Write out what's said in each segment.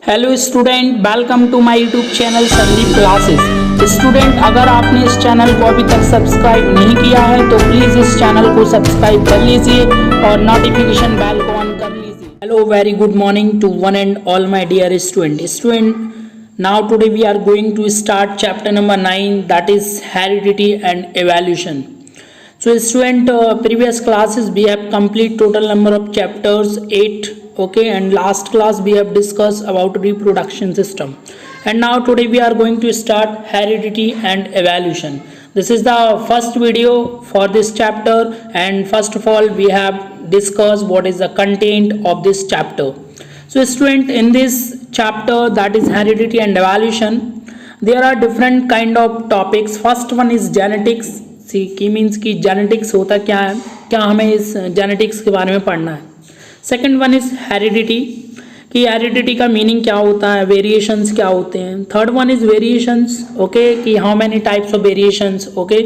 Hello student, welcome to my YouTube channel Sandeep classes. Student, अगर आपने इस चैनल को अभी तक सब्सक्राइब नहीं किया है तो प्लीज़ इस चैनल को सब्सक्राइब कर लीजिए और नोटिफिकेशन बेल को ऑन कर लीजिए। Hello, very good morning to one and all my dear student. Now today we are going to start chapter number 9, that is heredity and evolution. So student, previous classes we have complete total number of chapters 8, okay, and last class we have discussed about reproduction system, and now today we are going to start heredity and evolution. This is the first video for this chapter, and first of all we have discussed what is the content of this chapter. So student, in this chapter, that is heredity and evolution, there are different kind of topics. First one is genetics. सी की means की genetics होता क्या है, क्या हमें इस genetics के बारे में पढ़ना है. सेकंड वन इज हेरिडिटी, कि हेरिडिटी का मीनिंग क्या होता है, वेरिएशंस क्या होते हैं. Third one is variations, okay, कि how many types of variations, okay.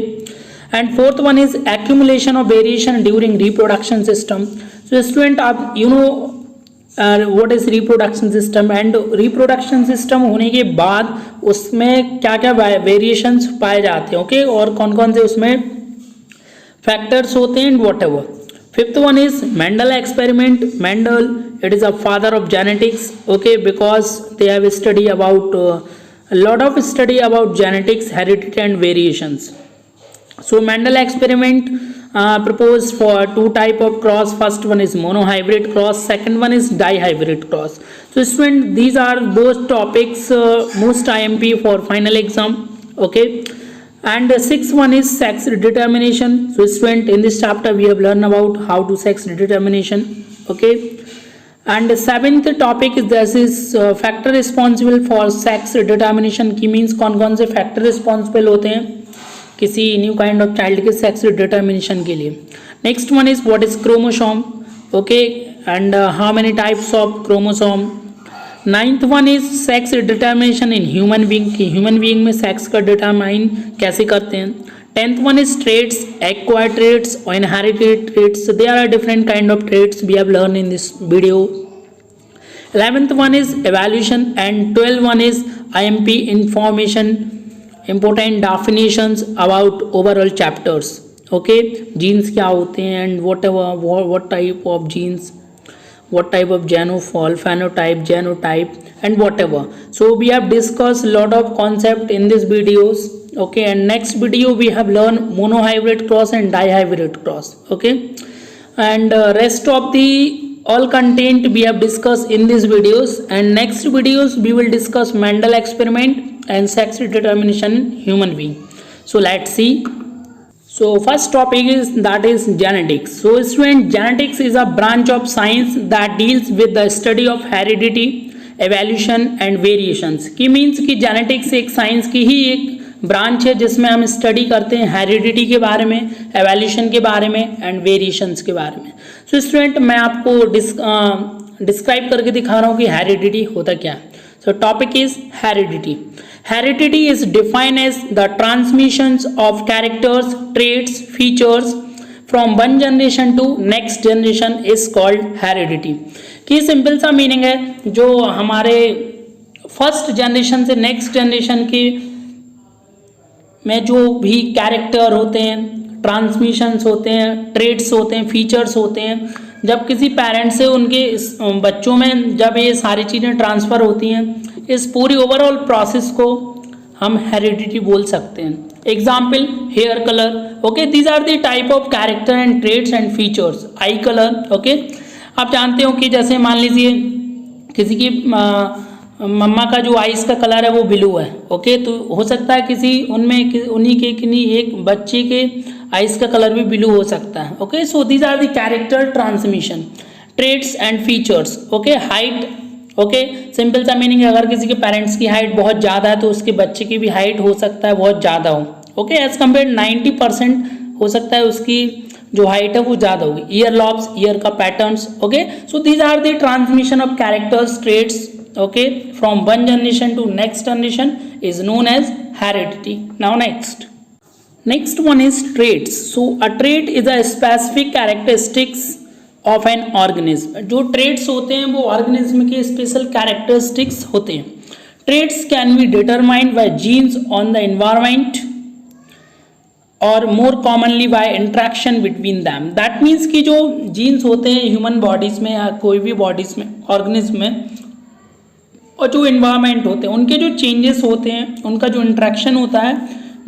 And fourth one is accumulation of variation during reproduction system. So student, आप you know what is reproduction system, and reproduction system होने के बाद उसमें क्या क्या variations पाए जाते हैं, ओके, और कौन कौन से उसमें फैक्टर्स होते हैं, and what ever. Fifth one is Mendel experiment. Mendel, it is a father of genetics, okay, because they have study about lot of study about genetics, heredity and variations. So Mendel experiment proposed for two type of cross. First one is monohybrid cross, second one is dihybrid cross. So student, these are those topics most IMP for final exam, okay. And sixth one is sex determination. So student, in this chapter we have learned about how to sex determination, okay. And seventh topic is this is factor responsible for sex determination, की means कौन कौन से factor responsible होते हैं किसी new kind of child के sex determination के लिए. Next one is what is chromosome, okay, and how many types of chromosome. Ninth one is sex determination in human being, की ह्यूमन बीइंग में sex का determine कैसे करते हैं. Tenth one is traits, acquired traits और inherited traits. There are different kind of traits we have learn in this video. 11th one is evaluation and 12th one is IMP information, important definitions about overall chapters, okay. genes क्या होते हैं and whatever what type of genes, what type of genophile, phenotype, genotype and whatever. So we have discussed lot of concept in these videos, okay, and next video we have learned monohybrid cross and dihybrid cross, okay, and rest of the all content we have discussed in these videos, and next videos we will discuss Mendel experiment and sex determination in human being. So let's see. So first topic is that is genetics. So student, genetics is a branch of science that deals with the study of heredity, evolution and variations. की means कि genetics एक science की ही एक branch है जिसमें हम study करते हैं हेरिडिटी के बारे में, एवोल्यूशन के बारे में एंड वेरिएशंस के बारे में. सो स्टूडेंट, मैं आपको डिस्क्राइब करके दिखा रहा हूँ कि हेरिडिटी होता क्या है. सो topic is heredity. Heredity is defined as the transmissions of characters, traits, features from one generation to next generation is called heredity. कि सिंपल सा मीनिंग है, जो हमारे फर्स्ट जनरेशन से नेक्स्ट जनरेशन की में जो भी कैरेक्टर होते हैं, ट्रांसमिशंस होते हैं, ट्रेट्स होते हैं, फीचर्स होते हैं, जब किसी पेरेंट से उनके बच्चों में जब ये सारी चीज़ें ट्रांसफ़र होती हैं, इस पूरी ओवरऑल प्रोसेस को हम हेरिडिटी बोल सकते हैं. Example, hair colour, okay, these are the type of character and traits and features. Eye colour, okay, आप जानते हो कि जैसे मान लीजिए किसी की मम्मा का जो आइस का कलर है वो ब्लू है, ओके, तो हो सकता है किसी उनमें उन्हीं के किन्हीं एक बच्चे के आइस का कलर भी ब्लू हो सकता है, okay. So these are the character transmission, traits and features, okay. Height, okay, simple सा मीनिंग है, अगर किसी के पेरेंट्स की हाइट बहुत ज़्यादा है तो उसके बच्चे की भी हाइट हो सकता है बहुत ज़्यादा हो, ओके, एज कम्पेयर 90% हो सकता है उसकी जो हाइट है वो ज़्यादा होगी. ईयर लॉब्स, ईयर का patterns, okay. So these are the transmission of characters, traits, okay, from one generation to next generation is known as heredity. Now next one is traits. So a trait is a specific characteristics of an organism. जो traits होते हैं वो organism के special characteristics होते हैं। Traits can be determined by genes on the environment और more commonly by interaction between them. That means कि जो जीन्स होते हैं ह्यूमन बॉडीज में या कोई भी बॉडीज में, ऑर्गेनिज्म में, और जो इन्वायरमेंट होते हैं उनके जो चेंजेस होते हैं, उनका जो इंट्रैक्शन होता है,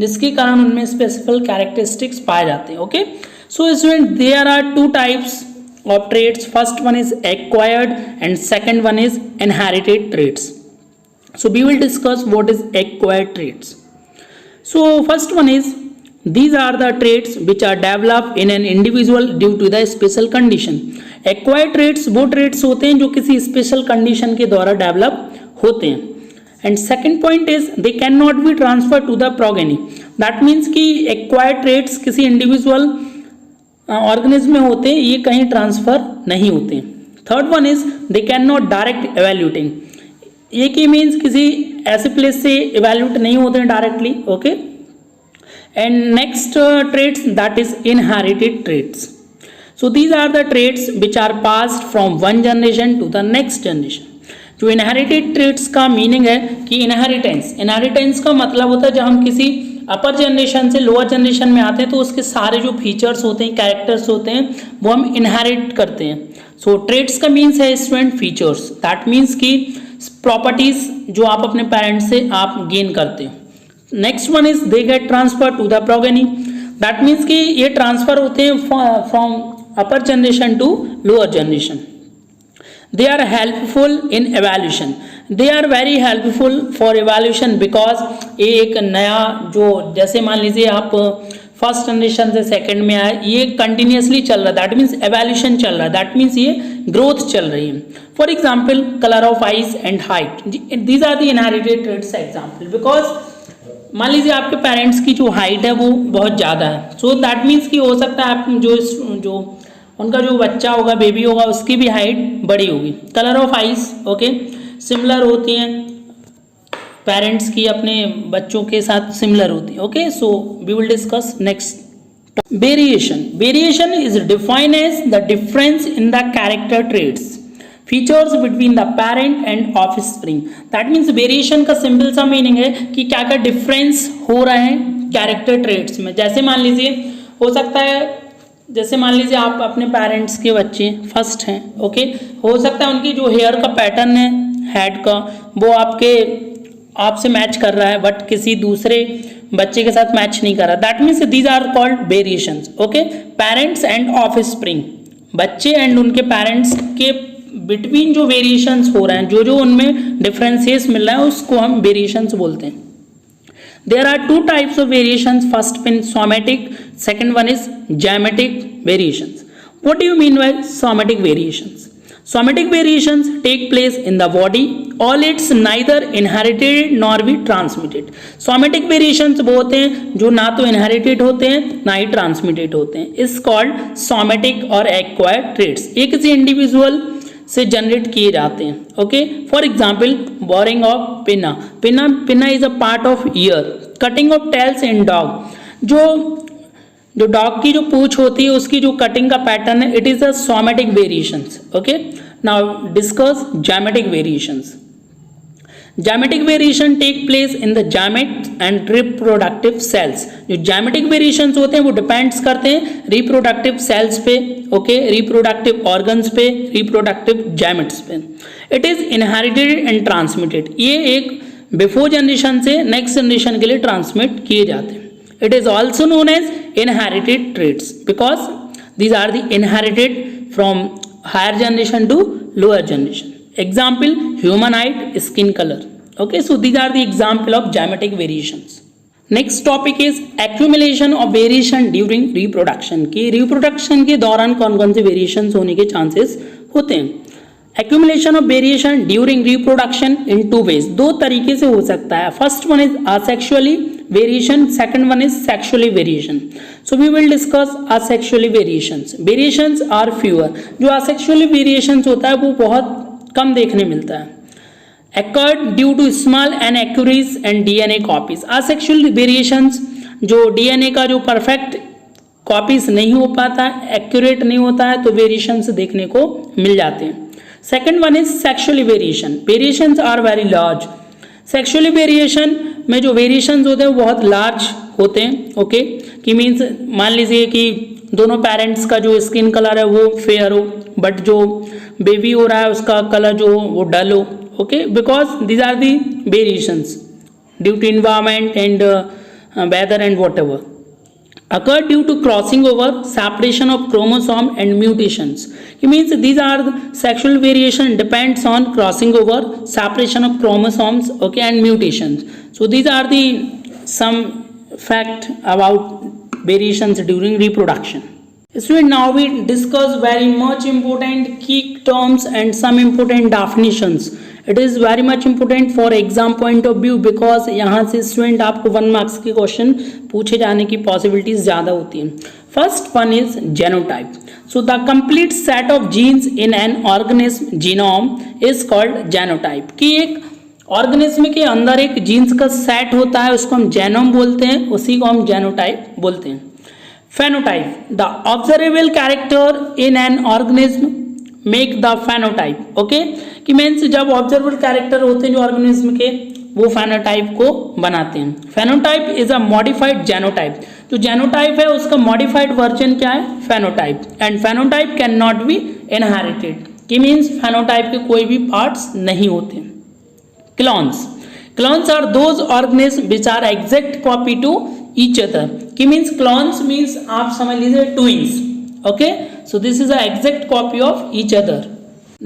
जिसके कारण उनमें स्पेसिफिक कैरेक्टरिस्टिक्स पाए जाते हैं। Okay, so student there are two types of traits. First one is acquired and second one is inherited traits. So we will discuss what is acquired traits. So first one is, these are the traits which are developed in an individual due to the special condition. Acquired traits वो traits होते हैं जो किसी special condition के द्वारा develop होते हैं. And second point is they cannot be transferred to the progeny. That means कि acquired traits किसी individual ऑर्गेनिज्म में होते हैं, ये कहीं ट्रांसफर नहीं होते। Third one is they can not direct evaluating, ये की मीन्स किसी ऐसे प्लेस से एवेल्यूट नहीं होते हैं directly. Okay, and next traits that is inherited traits. So these are the traits which are passed from one generation to the next generation. जो inherited traits का मीनिंग है कि इनहेरिटेंस का मतलब होता है जब हम किसी अपर जनरेशन से लोअर जनरेशन में आते हैं तो उसके सारे जो फीचर्स होते हैं, कैरेक्टर्स होते हैं, वो हम इनहेरिट करते हैं। सो ट्रेट्स का मीन्स है स्टूडेंट फीचर्स। दैट मीन्स कि प्रॉपर्टीज जो आप अपने पेरेंट्स से आप गेन करते हो। Next one is they get transfer to the progeny. That means कि ये ट्रांसफर होते हैं from upper generation to lower generation. They are helpful in evaluation. They are very helpful for evaluation because ये एक नया जो, जैसे मान लीजिए आप फर्स्ट जनरेशन से सेकंड में आए, ये कंटिन्यूसली चल रहा है, दैट मीन्स एवोल्यूशन चल रहा है, दैट मीन्स ये ग्रोथ चल रही है। For example colour of eyes and height, these are the inherited traits example. Because मान लीजिए आपके पेरेंट्स की जो हाइट है वो बहुत ज़्यादा है, सो दैट मीन्स कि हो सकता है आप जो उनका जो बच्चा होगा, बेबी होगा, उसकी भी हाइट बड़ी होगी। Colour of eyes okay similar होती हैं, पेरेंट्स की अपने बच्चों के साथ सिमिलर होती है। Okay, so we will discuss next. Variation is defined as the difference in the character traits features between the parent and offspring. That means variation का सिंपल सा मीनिंग है कि क्या क्या डिफरेंस हो रहे हैं कैरेक्टर ट्रेट्स में। जैसे मान लीजिए हो सकता है, जैसे मान लीजिए आप अपने पेरेंट्स के बच्चे फर्स्ट हैं, ओके, हो सकता है उनकी जो हेयर का पैटर्न है हेड का वो आपसे मैच कर रहा है, बट किसी दूसरे बच्चे के साथ मैच नहीं कर रहा। That means these are called variations. Okay, parents and offspring, बच्चे एंड उनके पेरेंट्स के बिटवीन जो वेरिएशंस हो रहे हैं, जो उनमें डिफरेंसेस मिल रहा है, उसको हम वेरिएशंस बोलते हैं। There are two types of variations. First one somatic, second one is genetic variations. What do you mean by somatic variations? Somatic variations take place in the body. All it's neither inherited nor be transmitted. Somatic variations वो होते हैं जो ना तो inherited होते हैं ना ही transmitted होते हैं. It's called somatic or acquired traits. ये किसी individual से जनरेट किए जाते हैं। Okay, for example boring of pinna is a part of ear, cutting of tails in dog, जो डॉग की जो पूंछ होती है उसकी जो कटिंग का पैटर्न है, it is a somatic variations. Okay, now discuss gametic variations. Gametic variation take place in the gamete and reproductive cells. जो जामेटिक वेरिएशंस होते हैं वो डिपेंड्स करते हैं रिप्रोडक्टिव सेल्स पे, ओके, रिप्रोडक्टिव ऑर्गन्स पे, रिप्रोडक्टिव जामेट्स पे। It is inherited and transmitted, ये एक बिफोर जनरेशन से नेक्स्ट जनरेशन के लिए ट्रांसमिट किए जाते हैं। It is also known as inherited traits because these are the inherited from higher generation to lower generation. Example, human height, skin color. Okay, so these are the example of genetic variations. Next topic is accumulation of variation during reproduction. कि reproduction के दौरान कौन कौन से variations होने के chances होते हैं। Accumulation of variation during reproduction in two ways. दो तरीके से हो सकता है। First one is asexually variation, second one is sexually variation. So we will discuss asexually variations. Variations are fewer. जो asexually variations होता है वो बहुत कम देखने मिलता है। Occurred due to small inaccuracies and DNA copies. Asexual variations जो DNA का जो परफेक्ट कॉपीज नहीं हो पाता, एक्यूरेट नहीं होता है, तो वेरिएशंस देखने को मिल जाते हैं। Second one is sexually variation, variations are very large. Sexually variation में जो वेरिएशंस होते हैं वो बहुत लार्ज होते हैं। ओके, कि मीन्स मान लीजिए कि दोनों पेरेंट्स का जो स्किन कलर है वो फेयर हो, बट जो बेबी हो रहा है उसका कलर जो हो वो डल हो। Okay, because these are the variations due to environment and weather and whatever occur due to crossing over, separation of chromosome and mutations. It means these are the sexual variation depends on crossing over, separation of chromosomes, okay, and mutations. So these are the some fact about variations during reproduction. Student, now we discuss very much important key terms and some important definitions. It is very much important for exam point of view because यहाँ से student आपको 1 marks के question पूछे जाने की possibilities ज़्यादा होती हैं। First one is genotype. So the complete set of genes in an organism genome is called genotype. कि एक ऑर्गेनिज्म के अंदर एक जीन्स का सेट होता है उसको हम जेनोम बोलते हैं, उसी को हम जेनोटाइप बोलते हैं। Phenotype, the observable character in an organism make the phenotype. Okay, कि मीन्स जब ऑब्जर्वेबल कैरेक्टर होते हैं जो ऑर्गेनिज्म के वो फेनोटाइप को बनाते हैं। Phenotype is a modified genotype. जो जेनोटाइप है उसका मॉडिफाइड वर्जन क्या है? Phenotype. And phenotype cannot be inherited, कि मीन्स फेनोटाइप के कोई भी पार्ट्स नहीं होते। Clones, clones are those organism which are exact copy to each other. कि मीन्स क्लोन्स मीन्स आप समझ लीजिए twins. Okay, so this is an exact copy of each other.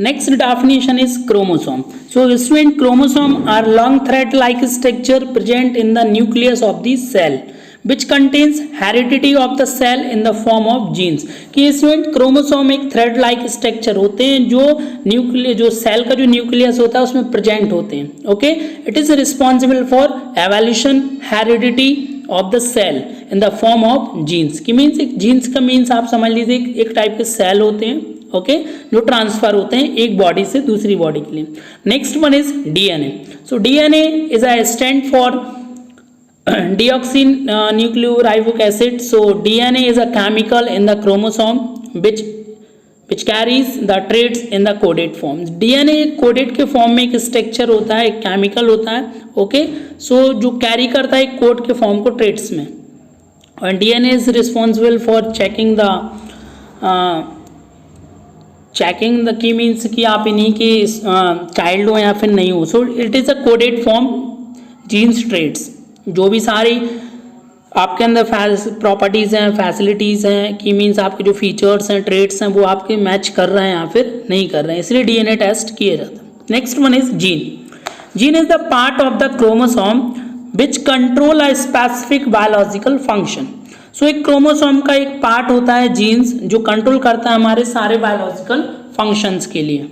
Next definition is chromosome. So student, chromosome are long thread like structure present in the nucleus of the cell which contains heredity of the cell in the form of genes. कि student chromosome एक thread like structure होते हैं जो nucleus, जो cell का जो nucleus होता है उसमें प्रेजेंट होते हैं। Okay, it is responsible for evolution, heredity of the cell in the form of genes. की मीन्स एक जीन्स का मीन्स आप समझ लीजिए एक टाइप के सेल होते हैं। ओके, जो ट्रांसफर होते हैं एक बॉडी से दूसरी बॉडी के लिए। Next one is DNA. So DNA is a stand for deoxy nucleoribonucleic acid. So DNA is a chemical in the chromosome which carries the traits in the coded form. DNA coded के form में एक structure होता है, एक chemical होता है। Okay, सो जो carry करता है कोड के फॉर्म को ट्रेट्स में। और DNA is responsible for checking the key means कि आप इन्हीं के चाइल्ड हो या फिर नहीं हो। So it is a coded form genes traits. जो भी सारी आपके अंदर प्रॉपर्टीज़ हैं, फैसिलिटीज़ हैं, कि मीन्स आपके जो फीचर्स हैं, ट्रेट्स हैं, वो आपके मैच कर रहे हैं या फिर नहीं कर रहे हैं, इसलिए डीएनए टेस्ट किया जाता है। Next one is gene. Gene is the part of the chromosome which control a specific biological function. So एक क्रोमोसोम का एक पार्ट होता है जीन्स जो कंट्रोल करता है हमारे सारे बायोलॉजिकल फंक्शंस के लिए।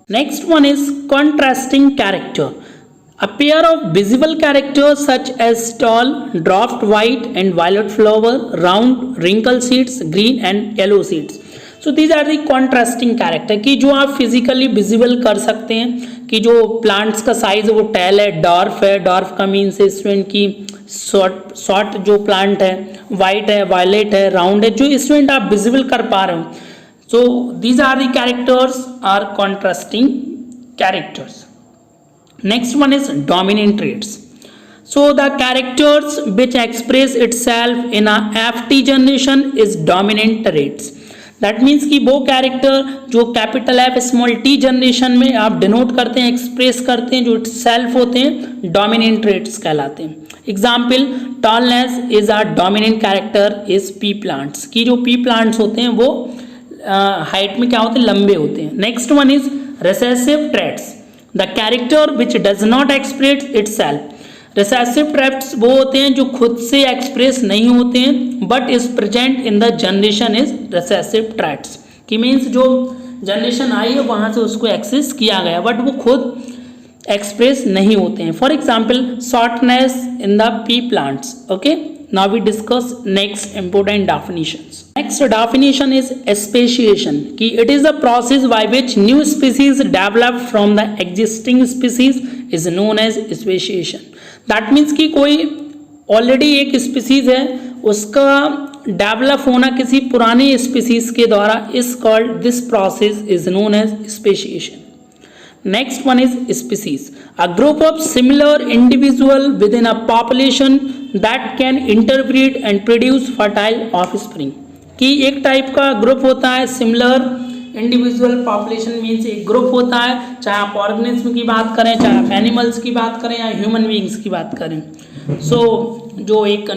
Next one is contrasting character. A pair of visible characters such as tall, dwarfed white and violet flower, round, wrinkle seeds, green and yellow seeds. So these are the contrasting character कि जो आप physically visible कर सकते हैं कि जो plants का size है वो टेल है, डॉर्फ है, डॉर्फ का मीन्स स्टूडेंट की शॉर्ट जो प्लांट है, वाइट है, वायलेट है, राउंड है, जो स्टूडेंट आप विजिबल कर पा रहे हो। So these are the characters are contrasting characters. Next one is dominant traits. So the characters which express itself in a FT generation is dominant traits. That means कि वो character जो capital F small t generation में आप denote करते हैं, express करते हैं, जो सेल्फ होते हैं, डोमिनेंट ट्रेट्स कहलाते हैं। Example, tallness is a dominant character is P plants. की जो पी प्लांट्स होते हैं वो हाइट में क्या होते हैं? लंबे होते हैं। Next one is recessive traits. The character which does not express itself. Recessive traits वो होते हैं जो खुद से एक्सप्रेस नहीं होते हैं but is present in the generation is recessive traits. कि मीन्स जो जनरेशन आई है वहाँ से उसको एक्सेस किया गया बट वो खुद एक्सप्रेस नहीं होते हैं। For example, shortness in the P plants. Okay, now we discuss next important definitions. Next definition is speciation कि it is a process by which new species develop from the existing species is known as speciation. That means कि कोई already एक species है उसका develop होना किसी पुरानी species के द्वारा is called, this process is known as speciation. Next one is species, a group of similar individual within a population that can interbreed and produce fertile offspring. कि एक टाइप का ग्रुप होता है सिमिलर इंडिविजुअल पॉपुलेशन, मीन्स एक group होता है, चाहे आप ऑर्गेनिज्म की बात करें, चाहे आप एनिमल्स की बात करें या ह्यूमन बीइंग्स की बात करें. जो एक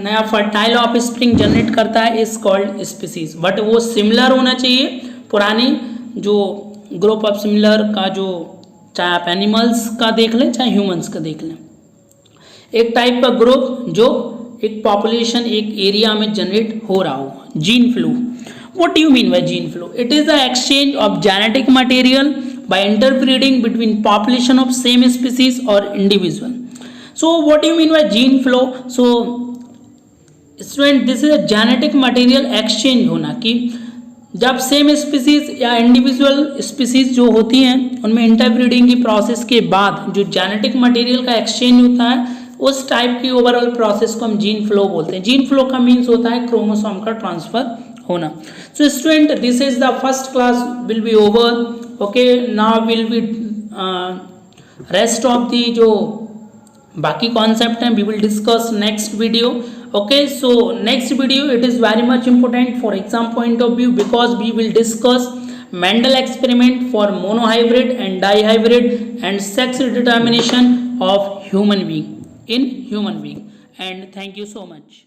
नया फर्टाइल ऑफस्प्रिंग जनरेट करता है इज कॉल्ड स्पीसीज. बट वो सिमिलर होना चाहिए पुरानी जो ग्रुप ऑफ सिमिलर का, जो चाहे आप एनिमल्स का देख लें चाहे ह्यूमंस का देख लें. एक टाइप का ग्रुप जो एक पॉपुलेशन एक एरिया में जनरेट हो रहा हो. Gene flow, what do you mean by gene flow? It is the exchange of genetic material by interbreeding between population of same species और individual. So what do you mean by gene flow? So student, this is a genetic material exchange होना, कि जब same species या individual species जो होती हैं उनमें interbreeding की प्रोसेस के बाद जो जेनेटिक मटेरियल का एक्सचेंज होता है, उस टाइप की ओवरऑल प्रोसेस को हम जीन फ्लो बोलते हैं. जीन फ्लो का मीन्स होता है क्रोमोसोम का ट्रांसफर होना. So student, this is the first class will be over. Okay, now will be rest of the जो बाकी कॉन्सेप्ट हैं we will discuss next video. Okay, so next video it is very much important for exam point of view, because we will discuss Mendel experiment for monohybrid and dihybrid and sex determination of human being in human being. And thank you so much.